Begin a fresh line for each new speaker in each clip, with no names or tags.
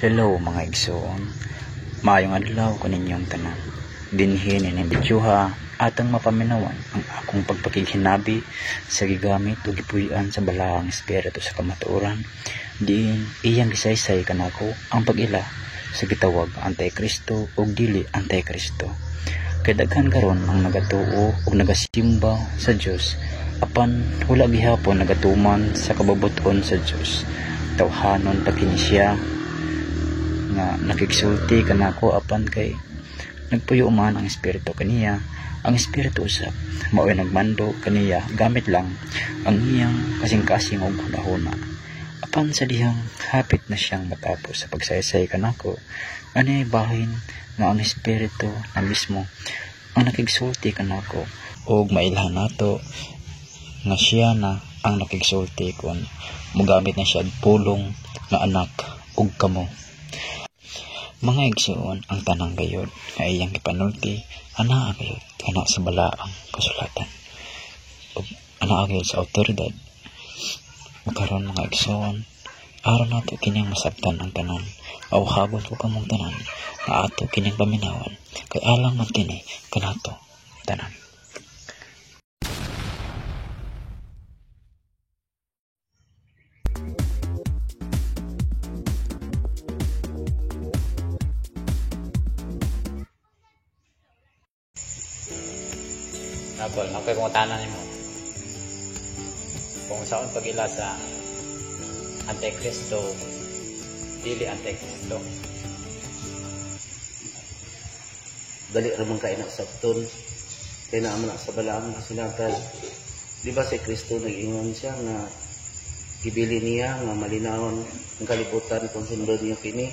Hello mga igsoon, maayong adlaw kaninyong tanan. Dinhi ni bidyuha atang mapaminawan ang akong pagpakighinabi sa gigamit ug gipuy-an sa balaang espiritu sa kamatuoran. Diin iyang gisaysay kanako ang pag-ila sa gitawag Antikristo ug dili Antikristo. Kay daghan karon ang nagatuo ug nagasimba sa Dios apan wala gihapon nagatuman sa kababot-on sa Dios. Tawhanon pa kini siya nga nakigsulti kanako apan kay nagpuyo man ang espiritu kaniya. Ang espiritu usab mao'y nagmando kaniya gamit lang ang iyang kasing-kasing og hunahuna. Apan sa dihang hapit na siyang matapos sa pagsaysay kanako, anay bahin nga ang espiritu na mismo ang nakigsulti kanako og mailhan nato nga siya na ang nakigsulti kon mogamit na siya og pulong nga anak ug kamo. Mga igsoon, ang tanang gayod na iyang ipanulti, anaa gayod kana sa balaang kasulatan ug anaa gayod sa awtoridad. Makaron mga igsoon, aron nato kining masabtan ang tanan, awhabon ko kamong tanan nga ato kining paminawan kay alang man kini kanato tanan.
Napol, okay kung tanan mo. Kung saan pag-ila sa Antikristo, dili Antikristo.
Dali ramang kain na sabton, kaya naman na sa balaang kasulatan. Di ba si Kristo nag-ingon siya nga ibili niya nga malinawon ang kalibutan kung sundon niyo kini.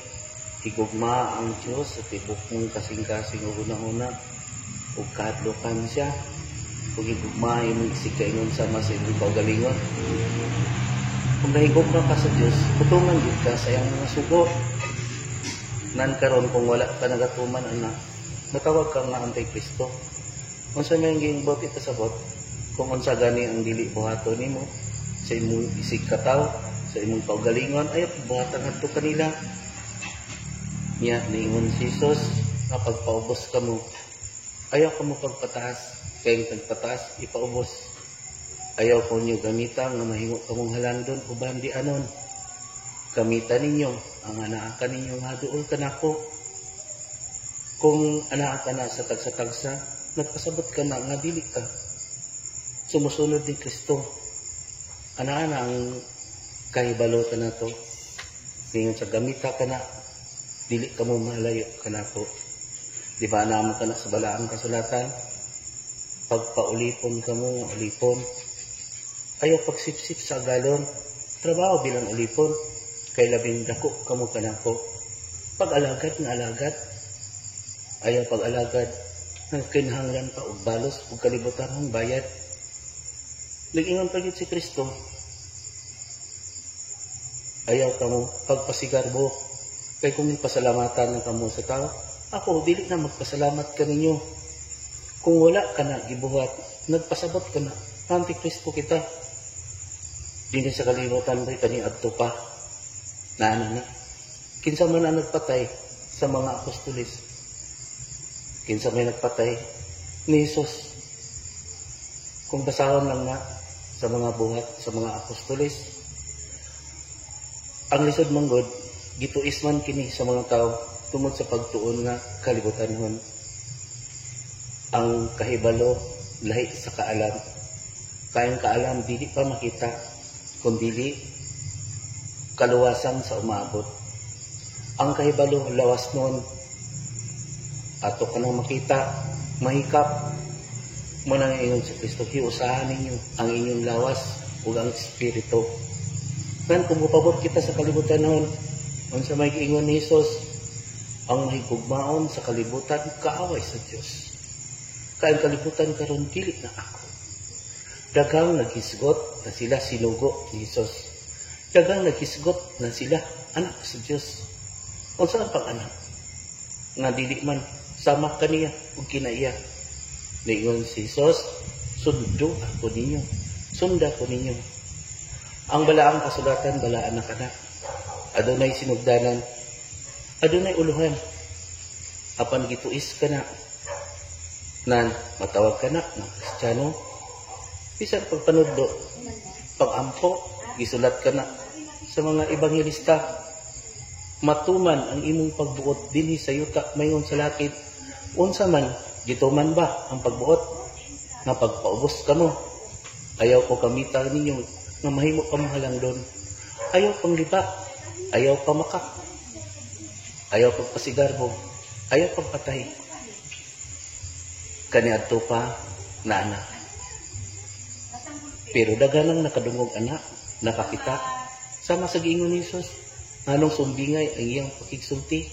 Higugma ang Diyos at tibok mong kasing-kasing o una-una o kahadlukan siya. Kung higugma yung isikaingon sa mas ibig kaugalingon. Kung nahigugma ka sa Diyos, putungan din ka sa iyang mga sugo. Nan karon kung wala ka nagatuman, anak, matawag ka nga Antikristo. Kung sa may gingbot itasabot, kung unsa gani ang dili buhato nimo sa imong isig kataw, sa imong kaugalingon, ayaw buhatan adto kanila. Niya, niingon si Jesus, nga pagpaubos ka mo, ayaw ka mo pagpataas. Kaya pagpataas, ipaubos. Ayaw ko niyo gamitan nga mahingo kamong halandon o bandi anon. Gamitan ninyo ang anaa ninyo nga doon kanako. Kung anaa ka na sa tagsa-tagsa, nagpasabot ka na nga dili ka. Sumusunod ni Kristo. Anaa na ang kahibalo ka na to. Ngayon sa gamita ka na, dili ka mo malayo ka na po. Di ba naman ka na sa balaang kasulatan? Pagpaulipon ka mo, ulipon. Ayaw pagsipsip sa galon. Trabaho bilang ulipon. Kay labing dako ka mo kanako. Pag-alagad na alagad. Ayaw pag-alagad. Nagkinahanglan pa og balos ug kalibutan mong bayad. Nag-ingon pa yun si Kristo. Ayaw ka mo pagpasigarbo. Kay kung pasalamatan ng kamo sa tao, ako, dili na magpasalamat ka ninyo. Kung wala ka na gibuhat, nagpasabot ka na, Antikristo kita. Dili sa kalibutan rin kani adto pa. Na. Kinsa man ang nagpatay sa mga apostolis. Kinsa may nagpatay ni Jesus. Kung basahon lang na sa mga buhat, sa mga apostolis. Ang lisod manggod, gituis man kini sa mga tao tungod sa pagtuon nga kalibutanhon. Ang kahibalo lahi sa kaalam. Kayang kaalam dili pa makita kundi kaluwasan sa umaabot. Ang kahibalo lawas nun ato kanang makita mahikap mo nang ingon sa Kristo, hiusahan ninyo ang inyong lawas ug ang espiritu. Kan kung mupabot kita sa kalibutan noon, unsa may giingon ni Jesus, ang mahigugmaon sa kalibutan kaaway sa Dios. Kaya kalibutan karon dili na ako. Daghang naghisgot na sila sinugo ni Jesus. Daghang naghisgot na sila anak sa Dios. O saan pang anak? Nga dili man sama kaniya ug kinaiya. Niingon si Jesus, sundo ako ninyo. Sunda ko ninyo. Ang balaang kasulatan, balaan na kana. Adunay sinugdanan, adunay uluhan. Apan gituis ka na, nan matawag ka na ng Kristiyano, bisan pagpanudlo, pag-ampo, gisulat ka na sa mga ebanghelista, matuman ang imong pagbuot dinhi sa yuta mayon sa lakit. Unsa man gituman ba ang pagbuot nga pagpaubos kamo? Ayaw ko kamita ninyo nga mahimo ka mahalangdon. Ayaw pang lipa, ayaw pamakak, ayaw pagpasigarbo, ayaw pagpatay. Kaniadto pa na anak. Pero daganang nakadungog anak, nakakita, sama sa giingon ni Jesus, anong sumbingay ang iyang pakigsulti.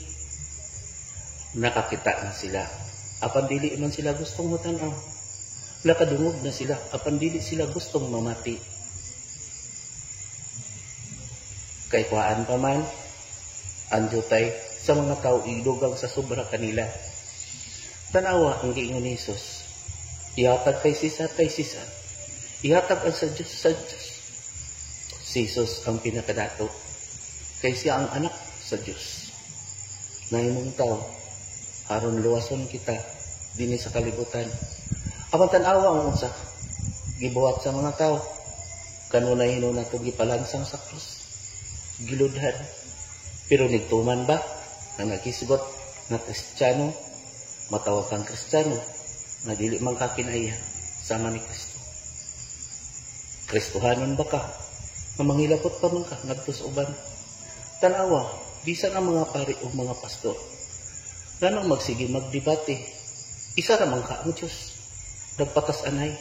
Nakakita na sila. Apan dili man sila gustong matanaw. Nakadungog na sila. Apan dili sila gustong mamati. Kay kuhaan pa man, andutay sa mga tao idugang sa sobra kanila. Tanawa ang giingon ni Jesus. Ihatag kay Sisar, ihatag ang sa Diyos. Si Jesus ang pinakadato. Kay siya ang anak sa Diyos. Na imong tao, aron luwason kita dinhi sa kalibutan. Apan tanawa ang unsa gibuhat sa mga tao. Kanunay hinuna to gipalansang sa krus. Giludhan. Pero nigtuman ba na nagisgot na Kristiyano, matawag kang Kristiyano, na dili man ka kinaiya sama ni Kristo. Kristohanon ba ka? Na manghilapot pa man ka ngadto sa uban. Tanawa, bisan ang mga pari o mga pastor, ganang magsige magdebate, isa ramang ka ang Diyos, nagpatas anay.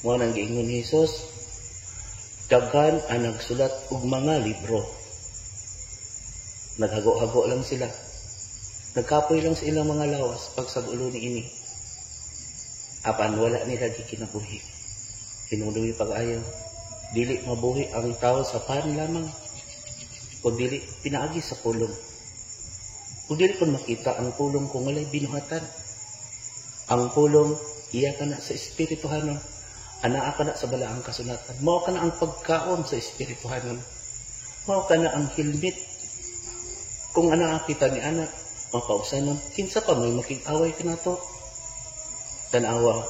Mga nang giingon ni Jesus, daghan ang nagsulat og mga libro. Naghago-hago lang sila. Nagkapoy lang sa ilang mga lawas pag sa ulo ni ini. Apan wala nila gikinabuhi. Hinulungi pag-ayaw. Dili mabuhi ang tao sa pan lamang. Kung dili pinaagi sa pulong. Kung dili kon makita ang pulong kung walay binuhatan. Ang pulong, iya ka na sa espirituhanon. Anaa ka na sa balaang kasulatan. Mao ka na ang pagkaon sa espirituhanon. Mao ka na ang hilmit. Kung anaa kita ni anak, mapausanon, kinsa pa may makig-away ka na to. Tanawa,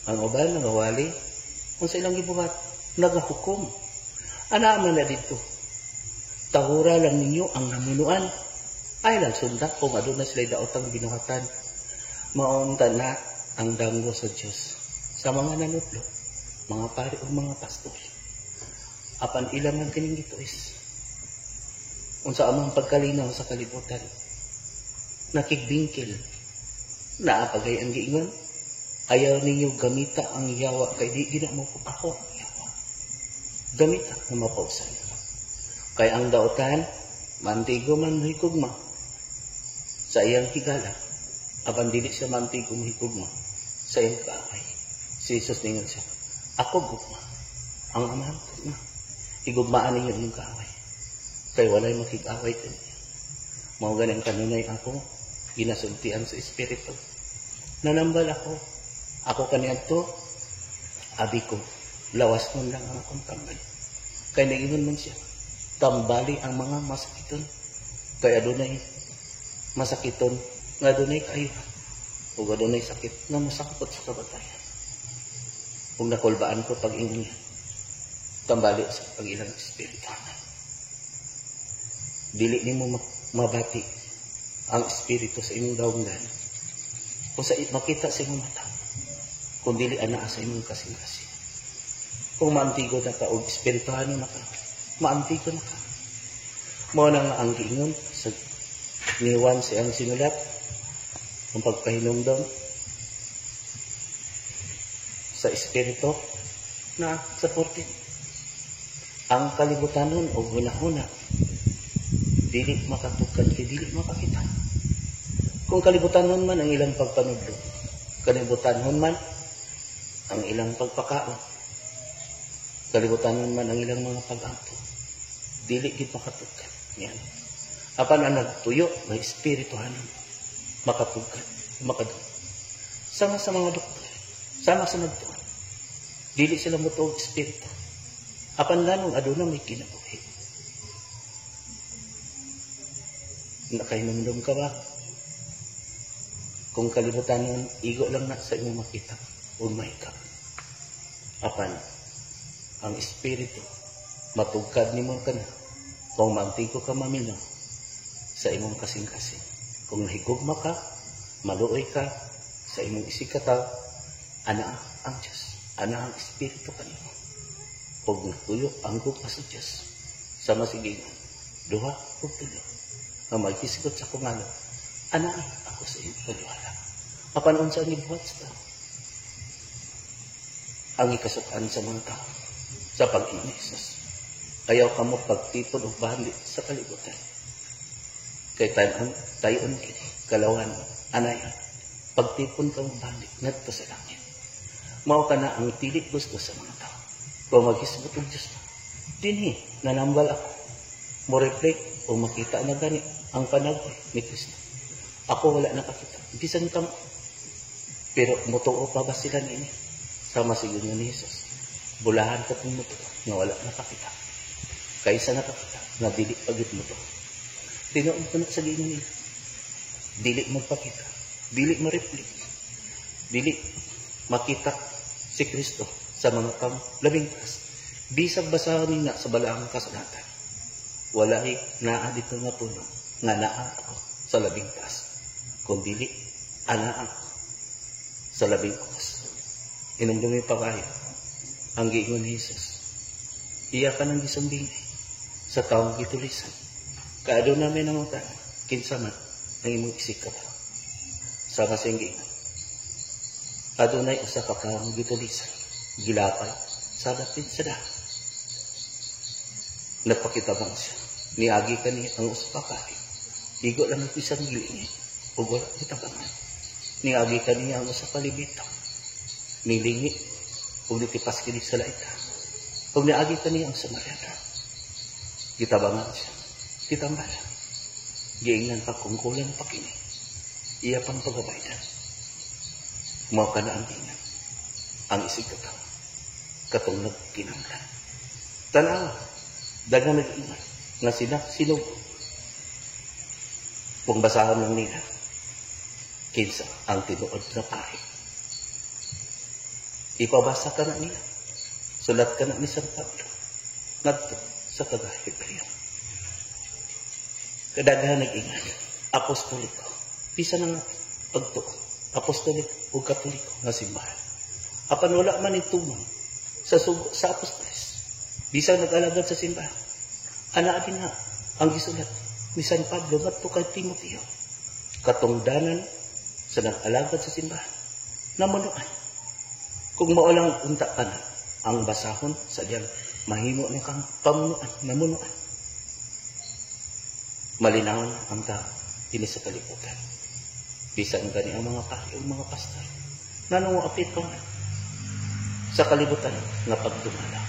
ang uban, nangawali, kung sa ilang gibuhat, nagahukom. Anaa man na dito. Tahura lang ninyo ang namunuan. Ay nagsunda kung aduna sila daotang binuhatan. Maunta na ang danggo sa Diyos sa mga nanutlo, mga pari o mga pastor. Apan ilang man kining gituis. Unsa amang pagkalinaw sa kalibutan. Nakigbingkil. Naapagay ang giingon. Ayaw ninyo gamita ang yawa kay di gina mo ako ang yawa. Gamita na mapausan. Kay ang daotan, mantigo man mahikugma sa iyang higala. Apan dili siya mantigo mahikugma sa iyang kaaway. Si Jesus ningon siya, ako gugma, ang amahan gugma. Igugmaan ninyo yung kaaway. Kay walay makig-away ka niya. Mao ganang kanunay ako, ginasultian sa Espiritu. Nanambal ako. Ako kaniadto, abi ko, lawas mo lang ang akong tambal. Kay naingon man siya, tambali ang mga masakiton. Kay adunay masakiton, nga adunay kayo. O adunay sakit na masakot sa kabatayan. Kung nakulbaan ko pag-ingon niya, tambali sa pag-ilang Espiritu. Dili ni mo mabati ang Espiritu sa inyong daunggan. Kung sa makita sa inyong mata, kung dili anaa sa inyong kasing-kasing. Kung maantigo na ka o espirituhano na ka, maantigo na ka. Mao na nga ang giingon sa ni Juan siyang sinulat ang pagpahinumdom sa Espiritu na sa 14. Ang kalibutanon o hunahuna dili makatukan kay dili makakita. Kung kalibutanon man ang ilang pagpanudlo, kalibutanon man ang ilang pagpakaon, kalibutanon man ang ilang mga pag-ampo, dili gid makatukan. Yan. Apan ang nagtuyo ng espirituhanon, makatukan, makadung. Sama sa mga doktor, sama sa nagtuon, dili sila mutuog espiritu. Apan lanong aduna may kinabuhi. Nakahinumdum ka ba? Kung kalibutan yun, igo lang na sa imong makita. Umay ka. Apan, ang espiritu, matugkad ni mo ka na. Kung maantigo ka maminaw sa imong kasing-kasing. Kung nahigugma ka, maluoy ka, sa imong isikataw, ana ang Diyos. Ana ang espiritu kanimo. Pag nagtuyo, ang gupa sa Diyos. Sa masigingan, duha o tulo. Na magkisigot sa kumalo, ana ako sa iyong pagwala. Apan unsa ang ibuhat sa tao? Ang ikasukan sa mga tao sa pag-inisas. Ayaw ka mo pagtipon o bali sa kalibutan. Kay tayon kini, kalawan, anay, pagtipon ka mo bali, nagto sa langit. Mao ka na ang tilit gusto sa mga tao. Kung maghisgot ang Diyos mo, dinhi, nanambal ako. Mo reflect o makita na gani ang panagay ni Kristo. Ako wala nakakita. Bisan ka mo. Pero mutuo pa ba sila nini? Sama siguro ni Jesus. Bulahan ka kung mutuo na wala nakakita. Kaysa nakakita na dili pagit mo to. Tinoon ko na sa ginoo nila. Dili magpakita. Dili ma-reflect. Dili makita si Kristo sa mga labing taas. Bisag basahin na sa balaang kasulatan. Walay naa dito nga puno nga naa ako sa labing taas. Kung dili, ana ako sa labing taas. Inumdumi pa kayo ang giingon ni Jesus. Iya ka ng gisambing sa taong gitulisan. Kaado namin ang mga kinsa man ang imong isikap. Sa kasinggi. Adunay usa ka taong gitulisan. Gilapay sa datin sa daan. Nagpakita mo siya. Niagi ka niya ang usapakay. Igo lang ang isang gilingi. O wala itabangan. Niagi ka niya ang usapalibitaw. Nilingi. O nitipas kinig sa laita. O niagi ka niya ang samaryana. Gitabangan siya. Titambalan. Giingnan pa kung kulang pa kini. Iya pang pagabaydan. Mao ka na ang tingnan. Ang isig ka katong nagkinanglan. Tanawa, dagang nag-ingat nga sila silog. Kung basahan lang nila, kinsa ang tinuod na pari. Ipabasa ka na nila. Sulat ka na ni San Pablo. Nagto sa taga-Hebreo. Kadaghan nag-ingat. Apostoliko. Pisa na nga pagtuo. Apostoliko o katoliko nga simbahan. Apan wala man itumang sa apostoles. Bisang nag-alagad sa simbahan. Ana din nga ang gisulat ni San Pablo ngadto kay Timoteo. Katungdanan sa nag-alagad sa simbahan. Namunuan. Kung maulang unta ka na ang basahon sa diyang mahimo na kang pamunuan, namunuan. Malinaw ang tao ini sa kalibutan. Bisan gani ang mga pari o mga pastor. Nanong apit ko na sa kalibutan nga pagdumala.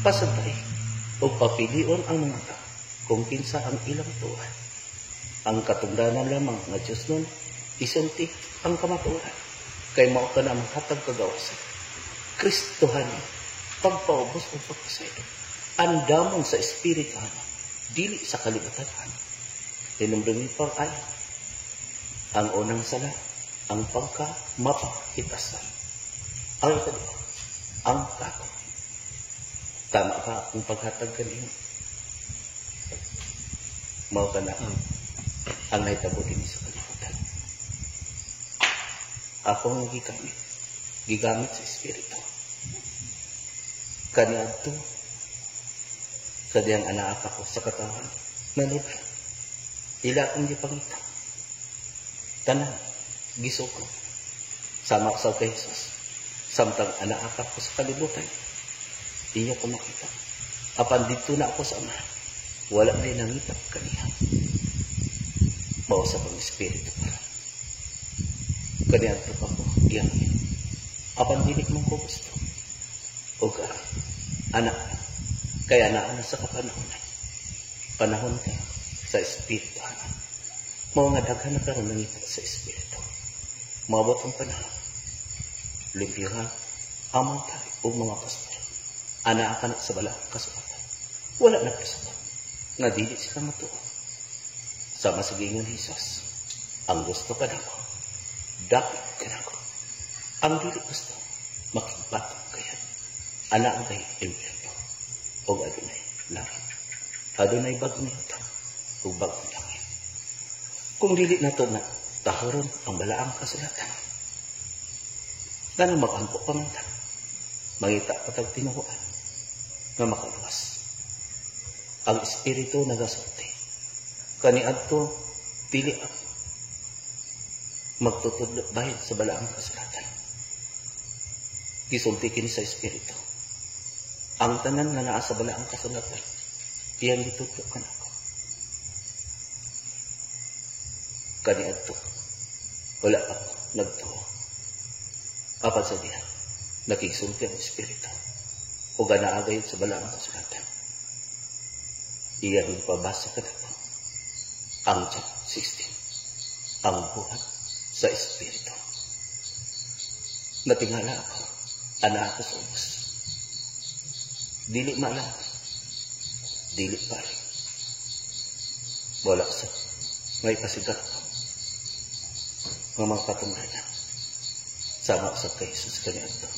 Pasagay o papilion ang mga tao kung kinsa ang ilang tuwan. Ang katungdanan lamang nga Diyos nun, isunti ang kamaturan. Kay mao ka na maghatag kagawasan. Kristohan, pagpaubos o pagpasaylo. Andamon sa espirituhan, dili sa kalibutan. Tinumdumi pang ay, ang unang sala, ang pagka-mapakitasan. Ang ikalawa, ang takot. Tama ka kung paghatag ka niyo. Mao ka na ang naitabutin sa kalibutan. Ako ang gigamit sa Espiritu. Kaniadto, sa diyang anak ako sa katawan, nanibay. Ila akong gipangita. Tanan, gisoko. Sama sa kay Jesus. Samtang anak ako sa kalibutan, iya ko makita. Apan dito na ako sa Ama, wala na nangitap kaniya. Mausap ang Espiritu para. Kaniadto pa ko, iyan. Apan dinik mong ko gusto. O ka, anak, kaya na sa kapanahon. Panahon ka sa Espiritu. Mao nga daghan na karon nangita sa Espiritu. Maabot ang panahon. Limpihan, amang tayo o mga pastor. Ana ka na sa balang kasulatan. Wala na kasulatan. Nga dili sila matuon. sa masagingon Hesus, ang gusto ka nako, dapat ka nako. Ang dili gusto, makigbatok kaya. Anak kay impyerno, o adunay langit. Adunay bagong yuta, o bagong langit. Kung dili na to na taharon ang balaang kasulatan, na mag-ampo pamantan, mangita patag tinuhuan, na makaluwas. Ang Espiritu nagasulti. Kaniadto, dili ako magtutudlo bahid sa balaang kasulatan. Gisulti kini sa Espiritu. Ang tanan na naa sa balaang kasulatan, iyang gitudlo ka na ako. Kaniadto, wala ako nagtuo. Apat sa diyan, nakigsulti ang Espiritu. O ganaagay sa balaang kasulatan. Iyang ipabasa ka na ako. Ang John 16, ang buhat sa Espiritu. Natingala ako, anak ko sa ubos. Dili malang, dili pari. Wala sa may pasigat ko. Mga katungdayan, sama sa kay Jesus kanya ito.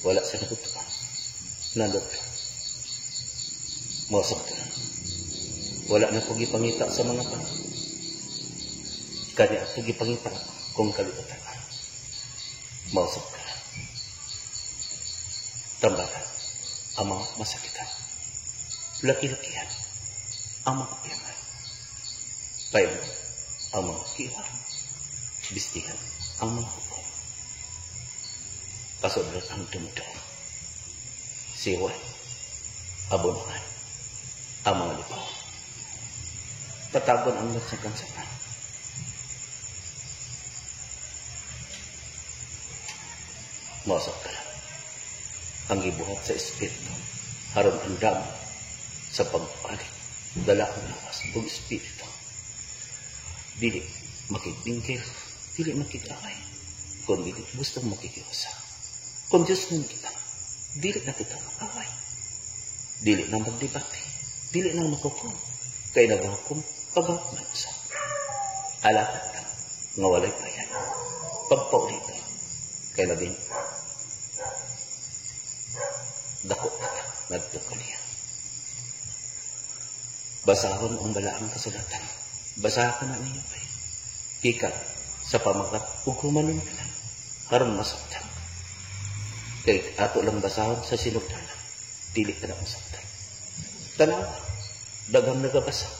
Wala sa nagutuan. Nandot ka. Mosok ka. Wala na kong ipangita sa mga panahon. Kanya ito ipangita kung kalimutan. Mausap ka. Tambalan ang mga masakitan. Laki-lakihan ang mga piyangan. Payo ang mga kiwang. Bistihan ang mga hukom. Pasodlat ang dumudong. Siwan, abunangan ang mga lipaw. Patagon ang nagsagansakan. Mausap ka lang. Ang ibuhat sa Espiritu, haron ang dami sa pagpalit, dala ang lakas ng Espiritu. Dili makipinggil, dili makikaway, kung dili gustong makikiusa. Kung Diyos nun kita, dili na kita makaway. Dili na magdebate, dili na makukum, kaya naghukum, pag-hawak na usa. Alakat lang, nga walay payan. Pagpaulito, kaya nabing, dako na nagtuko niya. Basahon ang balaang kasulatan. Basahan na niyo pa. Ikat sa pamagat hukuman ng tanan. Harang masaktan. Kaya ato lang basahon sa sinugdanan. Dili ka na masaktan. Tanaw, daghang nagabasa.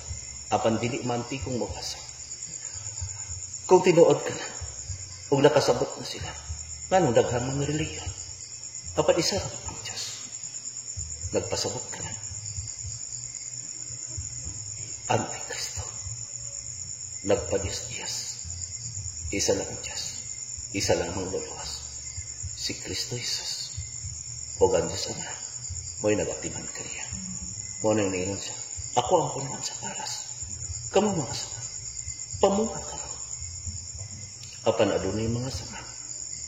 Apan dili manti kong mabasa. Kung tinuod ka na, huwag nakasabot na sila. Manong daghang mga reliyon. Apan isa ka ang Diyos. Nagpasabot ka na. Antikristo. Nagpa-Diyos-Diyos. Isa lang ang Diyos. Isa lang ang luluwas. Si Kristo Jesus. O ang Diyos Ama. Mo'y nag-atiman ka niya. Mo nang ningon siya. Ako ang punuan sa paras. Kamu mga sama. Pamunga ka mo. Apan adunay mga sama.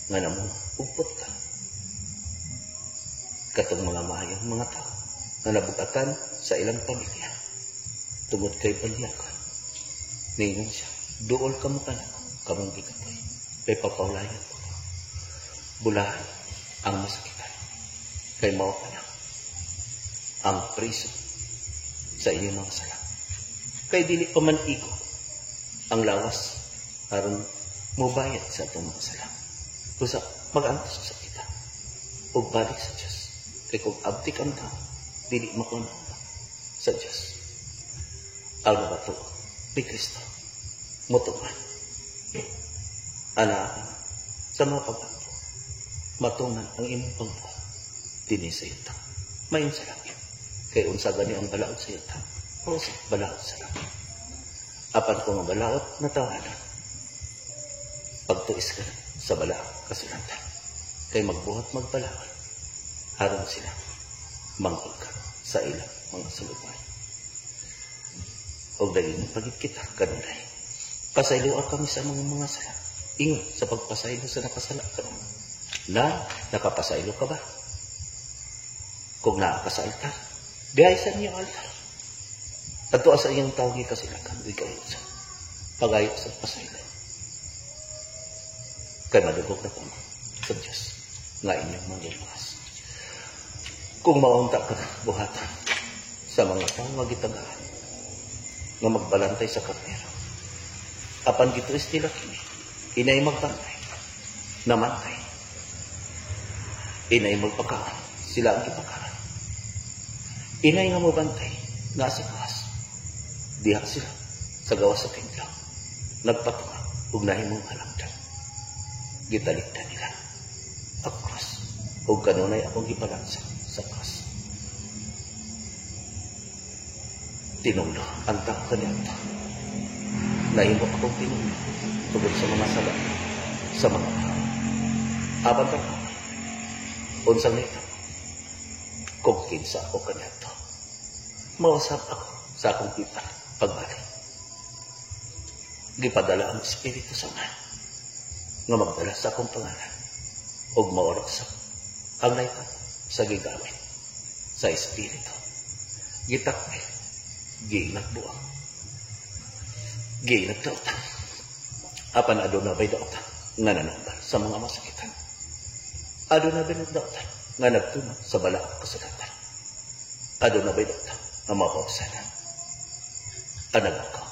Nga namang upot ka. Katong mga mahayang mga tao na nabugatan sa ilang pamilya. Tungod kay paliyakan. Ningon siya, dool ka mo ka na, kamong gikapoy. Kay papaulayan ko. Bulahan ang masakitan. Kay mao ka na. Ang priso sa inyong mga sala. Kay dili pa man iko ang lawas aron mubayad sa itong mga sala. Kusa, mag-antos sa kita. O balik sa Diyos. Kaya kung abdik ang tao, dili makunawa sa Diyos. Ang bato ni Kristo, mutungan. Anakan sa mga pagbato, matungan ang imong pangbuhat. Dini sa yuta. Mayon sa langit. Kaya unsa gani ang balaod sa yuta. O sa balaod sa langit. Apan kung ang balaod na tawanan, pagtuis ka sa balaod kasulatan. Kaya magbuhat magbalaod. Harang sila mangulka sa ilang mga salubay. O dahil ng pagkikita kanunay. Pasayloan kami sa mga sala. Ingon sa pagpasaylo sa nakasala ka naman. Na, nakapasaylo ka ba? Kung naaka sa altar, bihay sa niyo altar. Ato sa iyang tawgi kasilakan, di kayo sa pagayot sa pasaylan. Kay madugog na kung sa Diyos nga inyong mangiluwas. Kung maunta ka na buhatan sa mga taong magitagaan nga magbalantay sa karnero, apan gituis nila kini, inay magtantay, namantay, inay magpakaon, sila ang ipakaran. Inay nga mabantay, nasa kawas, diha sila sa gawas sa tinglaw, nagpatunga, ugnahin mong halangdan. Gitalikdan nila ang cross, ug kanunay akong ipalansa sa cross. Tinulo ang tako kaniyata. Nahimo akong tinulo tungkol sa mga sala, sa mga tao. Aban ako, unsang nito, kung kinsa ako kaniyata. Mausap ako sa akong kita pagbalik. Gipadala ang Espiritu Santo nga magdala sa akong pangalan ug maorosap ang naitan sa gigamit sa Espiritu. Gitakpil, ginagbuang, ginagdaotan. Apan aduna ba'y daotan nga nanambal sa mga masakitan. Aduna ba'y daotan nga nagtunod sa balaang kasagatan. Aduna ba'y daotan nga mapausanan. Anag ako